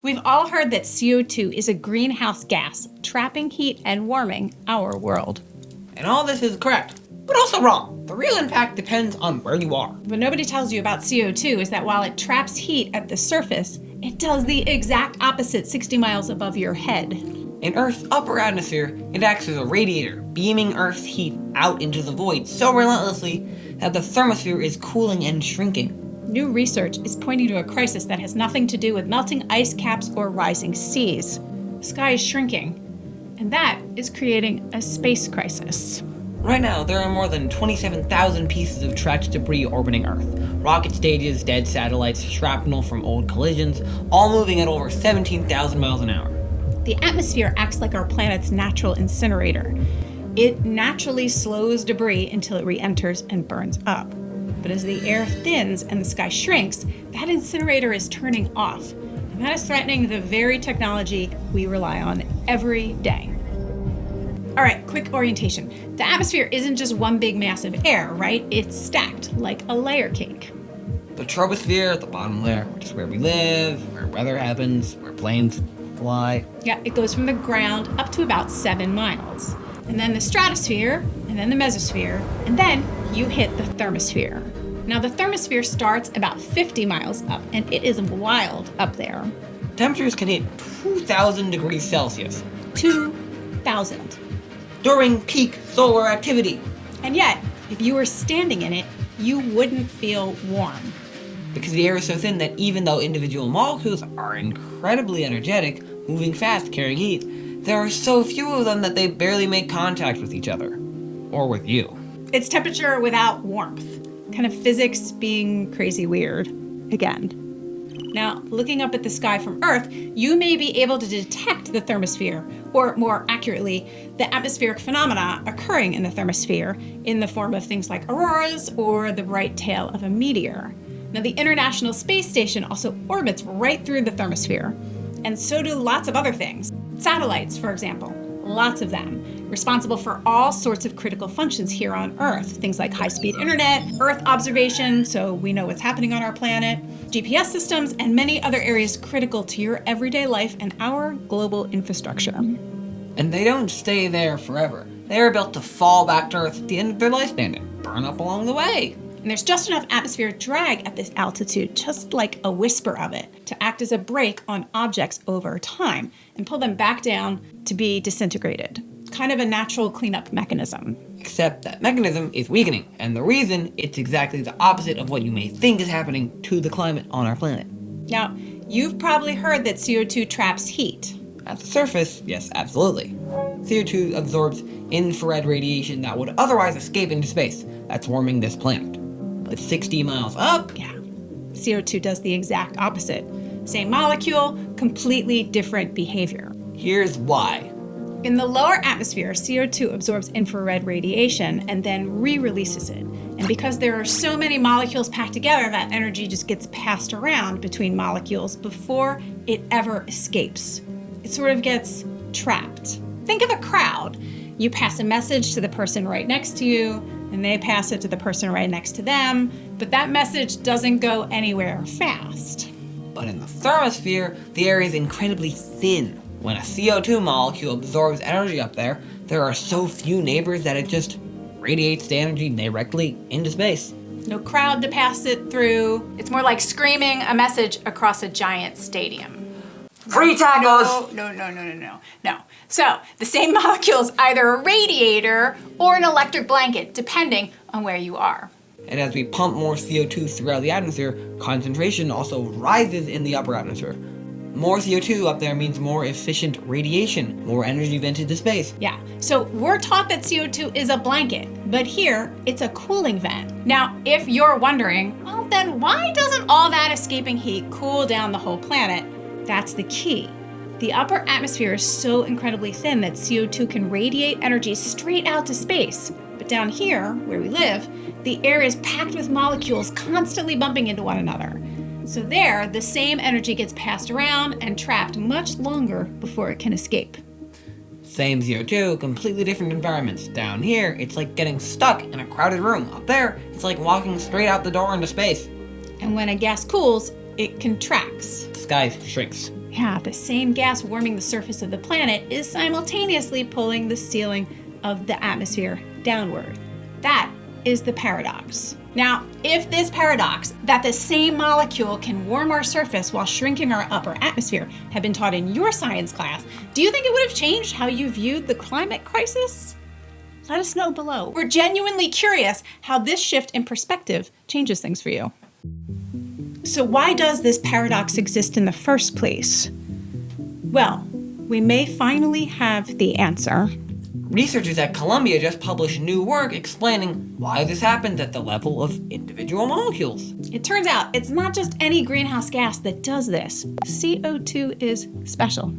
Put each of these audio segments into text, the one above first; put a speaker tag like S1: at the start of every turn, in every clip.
S1: We've all heard that CO2 is a greenhouse gas, trapping heat and warming our world.
S2: And all this is correct, but also wrong. The real impact depends on where you are.
S1: What nobody tells you about CO2 is that while it traps heat at the surface, it does the exact opposite 60 miles above your head.
S2: In Earth's upper atmosphere, it acts as a radiator, beaming Earth's heat out into the void so relentlessly that the thermosphere is cooling and shrinking.
S1: New research is pointing to a crisis that has nothing to do with melting ice caps or rising seas. The sky is shrinking, and that is creating a space crisis.
S2: Right now, there are more than 27,000 pieces of trash debris orbiting Earth. Rocket stages, dead satellites, shrapnel from old collisions, all moving at over 17,000 miles an hour.
S1: The atmosphere acts like our planet's natural incinerator. It naturally slows debris until it re-enters and burns up. But as the air thins and the sky shrinks, that incinerator is turning off. And that is threatening the very technology we rely on every day. All right, quick orientation. The atmosphere isn't just one big mass of air, right? It's stacked like a layer cake.
S2: The troposphere, the bottom layer, which is where we live, where weather happens, where planes fly.
S1: Yeah, it goes from the ground up to about 7 miles. And then the stratosphere, and then the mesosphere, and then you hit the thermosphere. Now the thermosphere starts about 50 miles up, and it is wild up there.
S2: Temperatures can hit 2,000 degrees Celsius.
S1: 2,000.
S2: During peak solar activity.
S1: And yet, if you were standing in it, you wouldn't feel warm.
S2: Because the air is so thin that even though individual molecules are incredibly energetic, moving fast, carrying heat, there are so few of them that they barely make contact with each other. Or with you.
S1: It's temperature without warmth. Kind of physics being crazy weird. Again. Now, looking up at the sky from Earth, you may be able to detect the thermosphere, or more accurately, the atmospheric phenomena occurring in the thermosphere in the form of things like auroras or the bright tail of a meteor. Now, the International Space Station also orbits right through the thermosphere, and so do lots of other things. Satellites, for example, lots of them, responsible for all sorts of critical functions here on Earth. Things like high-speed internet, Earth observation, so we know what's happening on our planet, GPS systems, and many other areas critical to your everyday life and our global infrastructure.
S2: And they don't stay there forever. They are built to fall back to Earth at the end of their lifespan and burn up along the way.
S1: And there's just enough atmospheric drag at this altitude, just like a whisper of it, to act as a brake on objects over time and pull them back down to be disintegrated. Kind of a natural cleanup mechanism.
S2: Except that mechanism is weakening, and the reason it's exactly the opposite of what you may think is happening to the climate on our planet.
S1: Now, you've probably heard that CO2 traps heat.
S2: At the surface, yes, absolutely. CO2 absorbs infrared radiation that would otherwise escape into space. That's warming this planet. But 60 miles up,
S1: Yeah, CO2 does the exact opposite. Same molecule, completely different behavior.
S2: here's why.
S1: In the lower atmosphere, CO2 absorbs infrared radiation and then re-releases it. And because there are so many molecules packed together, that energy just gets passed around between molecules before it ever escapes. It sort of gets trapped. Think of a crowd. You pass a message to the person right next to you, and they pass it to the person right next to them, but that message doesn't go anywhere fast.
S2: But in the thermosphere, the air is incredibly thin. When a CO2 molecule absorbs energy up there, there are so few neighbors that it just radiates the energy directly into space.
S1: No crowd to pass it through. It's more like screaming a message across a giant stadium.
S2: Free tacos!
S1: No. So, the same molecule is either a radiator or an electric blanket, depending on where you are.
S2: And as we pump more CO2 throughout the atmosphere, concentration also rises in the upper atmosphere. More CO2 up there means more efficient radiation, more energy vented to space.
S1: Yeah, so we're taught that CO2 is a blanket, but here it's a cooling vent. Now, if you're wondering, well then why doesn't all that escaping heat cool down the whole planet? That's the key. The upper atmosphere is so incredibly thin that CO2 can radiate energy straight out to space. But down here, where we live, the air is packed with molecules constantly bumping into one another. So there, the same energy gets passed around and trapped much longer before it can escape.
S2: Same CO2, completely different environments. Down here, it's like getting stuck in a crowded room. Up there, it's like walking straight out the door into space.
S1: And when a gas cools, it contracts.
S2: The sky shrinks.
S1: Yeah, the same gas warming the surface of the planet is simultaneously pulling the ceiling of the atmosphere downward. That is the paradox. Now, if this paradox, that the same molecule can warm our surface while shrinking our upper atmosphere, had been taught in your science class, do you think it would have changed how you viewed the climate crisis? Let us know below. We're genuinely curious how this shift in perspective changes things for you. So why does this paradox exist in the first place? Well, we may finally have the answer.
S2: Researchers at Columbia just published new work explaining why this happens at the level of individual molecules.
S1: It turns out it's not just any greenhouse gas that does this. CO2 is special.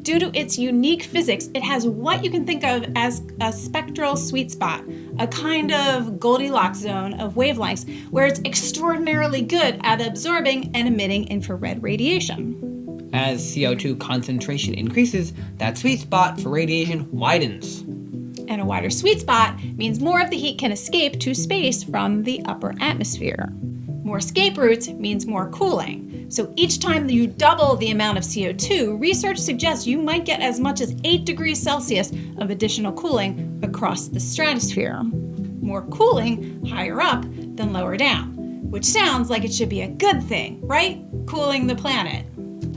S1: Due to its unique physics, it has what you can think of as a spectral sweet spot, a kind of Goldilocks zone of wavelengths where it's extraordinarily good at absorbing and emitting infrared radiation.
S2: As CO2 concentration increases, that sweet spot for radiation widens.
S1: And a wider sweet spot means more of the heat can escape to space from the upper atmosphere. More escape routes means more cooling. So each time you double the amount of CO2, research suggests you might get as much as 8 degrees Celsius of additional cooling across the stratosphere. More cooling higher up than lower down, which sounds like it should be a good thing, right? Cooling the planet.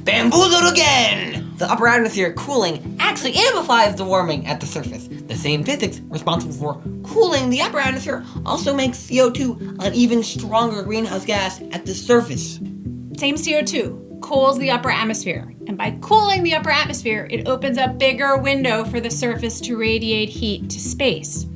S2: Bamboozled again! The upper atmosphere cooling actually amplifies the warming at the surface. The same physics responsible for cooling the upper atmosphere also makes CO2 an even stronger greenhouse gas at the surface.
S1: Same CO2 cools the upper atmosphere, and by cooling the upper atmosphere, it opens a bigger window for the surface to radiate heat to space.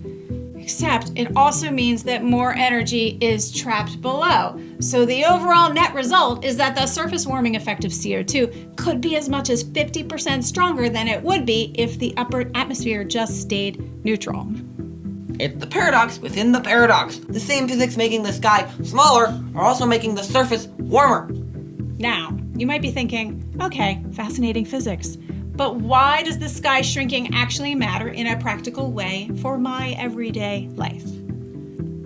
S1: Except it also means that more energy is trapped below. So the overall net result is that the surface warming effect of CO2 could be as much as 50% stronger than it would be if the upper atmosphere just stayed neutral.
S2: It's the paradox within the paradox. The same physics making the sky smaller are also making the surface warmer.
S1: Now, you might be thinking, okay, fascinating physics. But why does the sky shrinking actually matter in a practical way for my everyday life?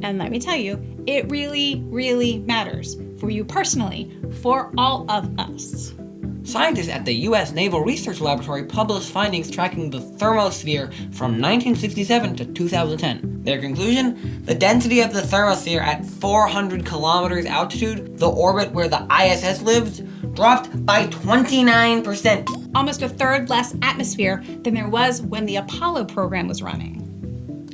S1: And let me tell you, it really, really matters for you personally, for all of us.
S2: Scientists at the U.S. Naval Research Laboratory published findings tracking the thermosphere from 1967 to 2010. Their conclusion? The density of the thermosphere at 400 kilometers altitude, the orbit where the ISS lives, dropped by 29%.
S1: Almost a third less atmosphere than there was when the Apollo program was running.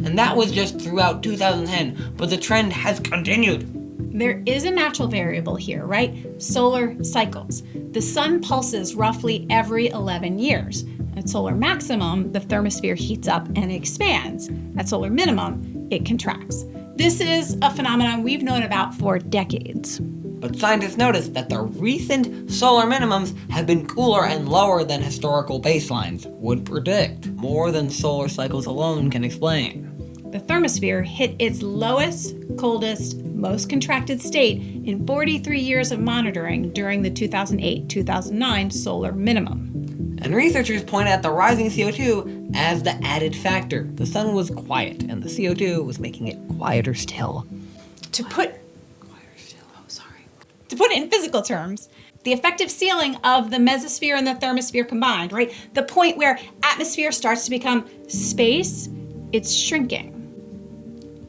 S2: And that was just throughout 2010, but the trend has continued.
S1: There is a natural variable here, right? Solar cycles. The sun pulses roughly every 11 years. At solar maximum, the thermosphere heats up and expands. At solar minimum, it contracts. This is a phenomenon we've known about for decades.
S2: But scientists noticed that the recent solar minimums have been cooler and lower than historical baselines would predict, more than solar cycles alone can explain.
S1: The thermosphere hit its lowest, coldest, most contracted state in 43 years of monitoring during the 2008-2009 solar minimum.
S2: And researchers point at the rising CO2 as the added factor. The sun was quiet, and the CO2 was making it quieter still.
S1: To put it in physical terms, the effective ceiling of the mesosphere and the thermosphere combined, right? The point where atmosphere starts to become space, it's shrinking.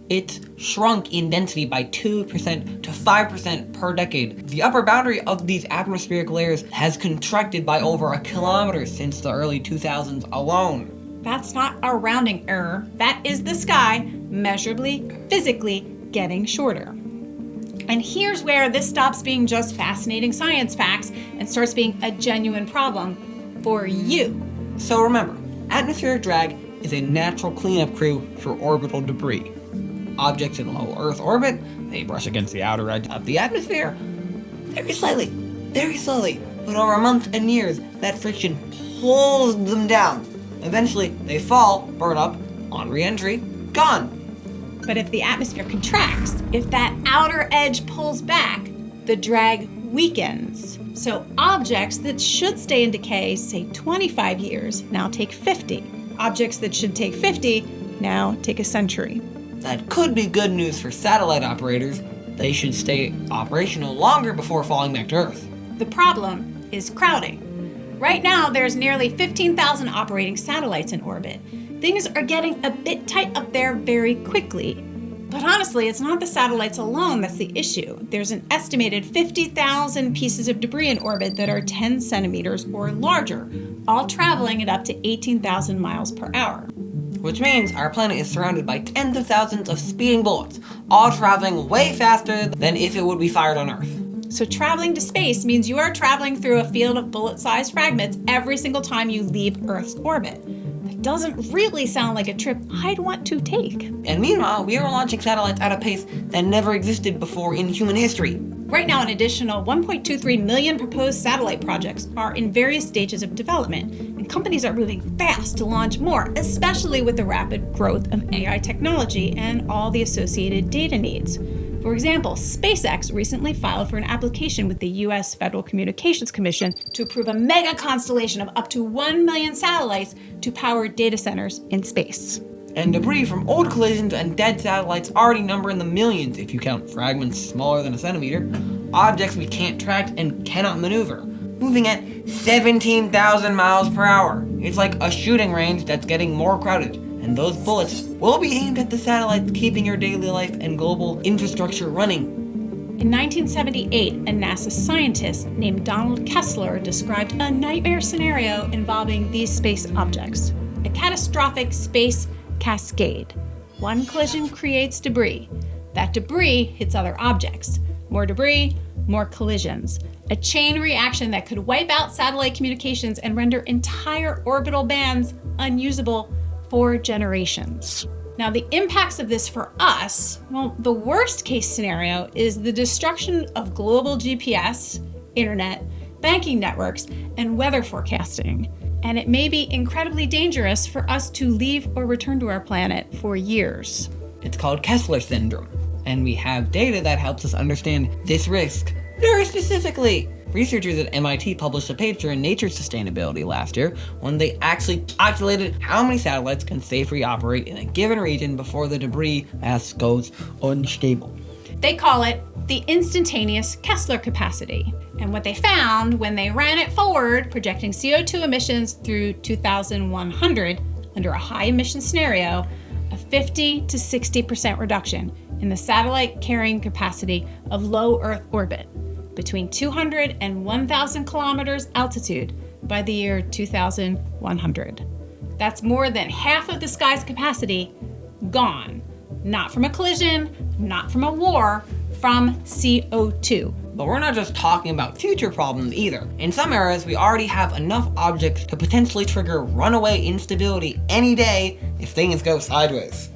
S2: It's shrunk in density by 2% to 5% per decade. The upper boundary of these atmospheric layers has contracted by over a kilometer since the early 2000s alone.
S1: That's not a rounding error. That is the sky measurably, physically getting shorter. And here's where this stops being just fascinating science facts and starts being a genuine problem for you.
S2: So remember, atmospheric drag is a natural cleanup crew for orbital debris. Objects in low Earth orbit, they brush against the outer edge of the atmosphere very slowly, but over months and years, that friction pulls them down. Eventually, they fall, burn up, on re-entry, gone.
S1: But if the atmosphere contracts, if that outer edge pulls back, the drag weakens. So objects that should stay in decay, say 25 years, now take 50. Objects that should take 50 now take a century.
S2: That could be good news for satellite operators. They should stay operational longer before falling back to Earth.
S1: The problem is crowding. Right now, there's nearly 15,000 operating satellites in orbit. Things are getting a bit tight up there very quickly. But honestly, it's not the satellites alone that's the issue. There's an estimated 50,000 pieces of debris in orbit that are 10 centimeters or larger, all traveling at up to 18,000 miles per hour.
S2: Which means our planet is surrounded by tens of thousands of speeding bullets, all traveling way faster than if it would be fired on Earth.
S1: So traveling to space means you are traveling through a field of bullet-sized fragments every single time you leave Earth's orbit. That doesn't really sound like a trip I'd want to take.
S2: And meanwhile, we are launching satellites at a pace that never existed before in human history.
S1: Right now, an additional 1.23 million proposed satellite projects are in various stages of development, and companies are moving fast to launch more, especially with the rapid growth of AI technology and all the associated data needs. For example, SpaceX recently filed for an application with the U.S. Federal Communications Commission to approve a mega constellation of up to 1 million satellites to power data centers in space.
S2: And debris from old collisions and dead satellites already number in the millions if you count fragments smaller than a centimeter, objects we can't track and cannot maneuver, moving at 17,000 miles per hour. It's like a shooting range that's getting more crowded, and those bullets will be aimed at the satellites keeping your daily life and global infrastructure running.
S1: In 1978, a NASA scientist named Donald Kessler described a nightmare scenario involving these space objects, a catastrophic space cascade. One collision creates debris. That debris hits other objects. More debris, more collisions. A chain reaction that could wipe out satellite communications and render entire orbital bands unusable for generations. Now, the impacts of this for us, well, the worst case scenario is the destruction of global GPS, internet, banking networks, and weather forecasting. And it may be incredibly dangerous for us to leave or return to our planet for years.
S2: It's called Kessler syndrome, and we have data that helps us understand this risk very specifically. Researchers at MIT published a paper in Nature Sustainability last year when they actually calculated how many satellites can safely operate in a given region before the debris mass goes unstable.
S1: They call it the instantaneous Kessler capacity. And what they found when they ran it forward, projecting CO2 emissions through 2100 under a high emission scenario, a 50 to 60% reduction in the satellite carrying capacity of low Earth orbit between 200 and 1,000 kilometers altitude by the year 2100. That's more than half of the sky's capacity gone. Not from a collision, not from a war, from CO2.
S2: But we're not just talking about future problems either. In some areas, we already have enough objects to potentially trigger runaway instability any day if things go sideways.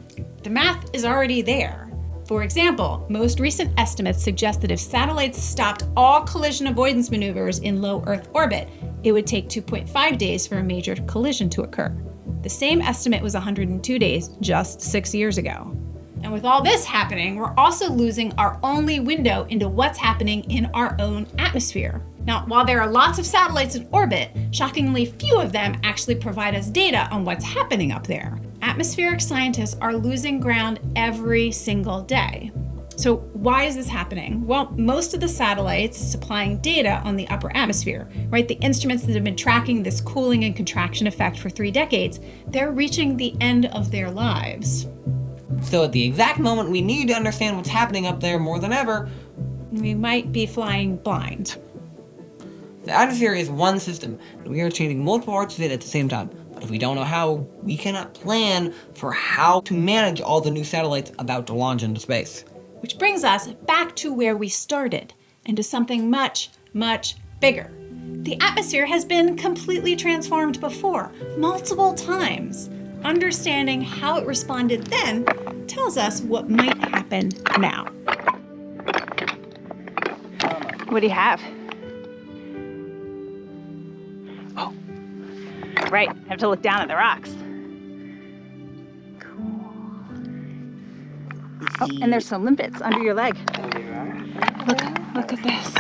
S1: The math is already there. For example, most recent estimates suggest that if satellites stopped all collision avoidance maneuvers in low Earth orbit, it would take 2.5 days for a major collision to occur. The same estimate was 102 days just 6 years ago. And with all this happening, we're also losing our only window into what's happening in our own atmosphere. Now, while there are lots of satellites in orbit, shockingly few of them actually provide us data on what's happening up there. Atmospheric scientists are losing ground every single day. So why is this happening? Well, most of the satellites supplying data on the upper atmosphere, right, the instruments that have been tracking this cooling and contraction effect for 3 decades, they're reaching the end of their lives.
S2: So at the exact moment we need to understand what's happening up there more than ever,
S1: we might be flying blind.
S2: The atmosphere is one system, and we are changing multiple parts of it at the same time. But if we don't know how, we cannot plan for how to manage all the new satellites about to launch into space.
S1: Which brings us back to where we started, and to something much, much bigger. The atmosphere has been completely transformed before, multiple times. Understanding how it responded then tells us what might happen now. What do you have? Oh, right. I have to look down at the rocks. Cool. Oh, and there's some limpets under your leg. Look at this.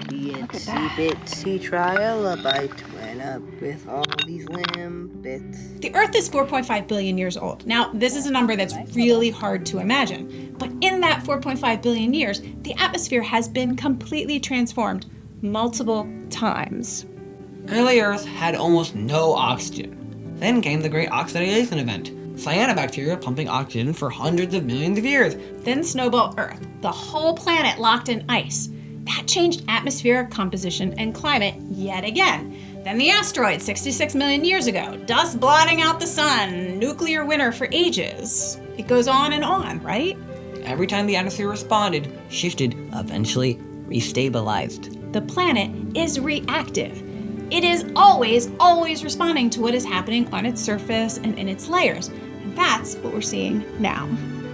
S3: The itsy-bitsy trilobite went up with all these limpets.
S1: The Earth is 4.5 billion years old. Now, this is a number that's really hard to imagine. But in that 4.5 billion years, the atmosphere has been completely transformed multiple times.
S2: Early Earth had almost no oxygen. Then came the Great Oxidation Event, cyanobacteria pumping oxygen for hundreds of millions of years.
S1: Then snowball Earth, the whole planet locked in ice. That changed atmospheric composition and climate yet again. Then the asteroid 66 million years ago, dust blotting out the sun, nuclear winter for ages. It goes on, right?
S2: Every time the atmosphere responded, shifted, eventually restabilized.
S1: The planet is reactive. It is always responding to what is happening on its surface and in its layers. And that's what we're seeing now.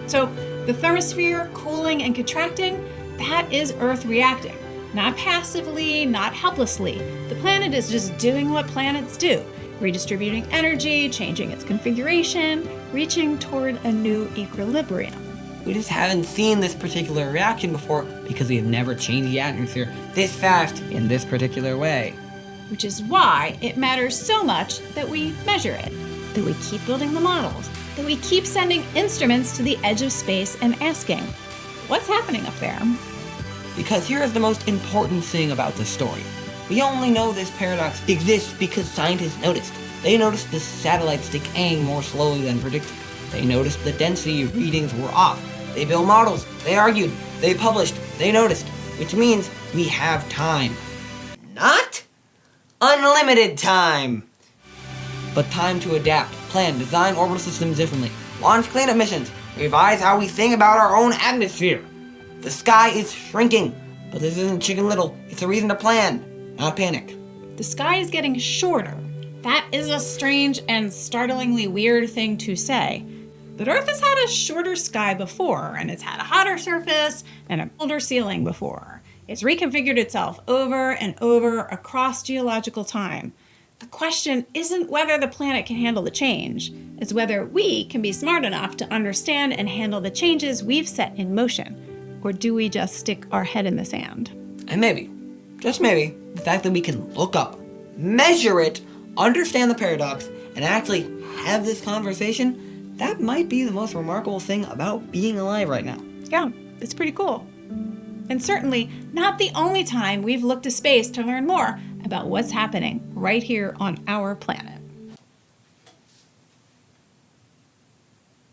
S1: So the thermosphere cooling and contracting, that is Earth reacting. Not passively, not helplessly. The planet is just doing what planets do, redistributing energy, changing its configuration, reaching toward a new equilibrium.
S2: We just haven't seen this particular reaction before because we have never changed the atmosphere this fast in this particular way.
S1: Which is why it matters so much that we measure it, that we keep building the models, that we keep sending instruments to the edge of space and asking, what's happening up there?
S2: Because here is the most important thing about this story. We only know this paradox exists because scientists noticed. They noticed the satellites decaying more slowly than predicted. They noticed the density readings were off. They built models, they argued, they published, they noticed, which means we have time. Not unlimited time, but time to adapt, plan, design orbital systems differently, launch cleanup missions, revise how we think about our own atmosphere. The sky is shrinking, but this isn't Chicken Little. It's a reason to plan, not panic.
S1: The sky is getting shorter. That is a strange and startlingly weird thing to say. But Earth has had a shorter sky before, and it's had a hotter surface and a colder ceiling before. It's reconfigured itself over and over across geological time. The question isn't whether the planet can handle the change. It's whether we can be smart enough to understand and handle the changes we've set in motion. Or do we just stick our head in the sand?
S2: And maybe, just maybe, the fact that we can look up, measure it, understand the paradox, and actually have this conversation, that might be the most remarkable thing about being alive right now.
S1: Yeah, it's pretty cool. And certainly not the only time we've looked to space to learn more about what's happening right here on our planet.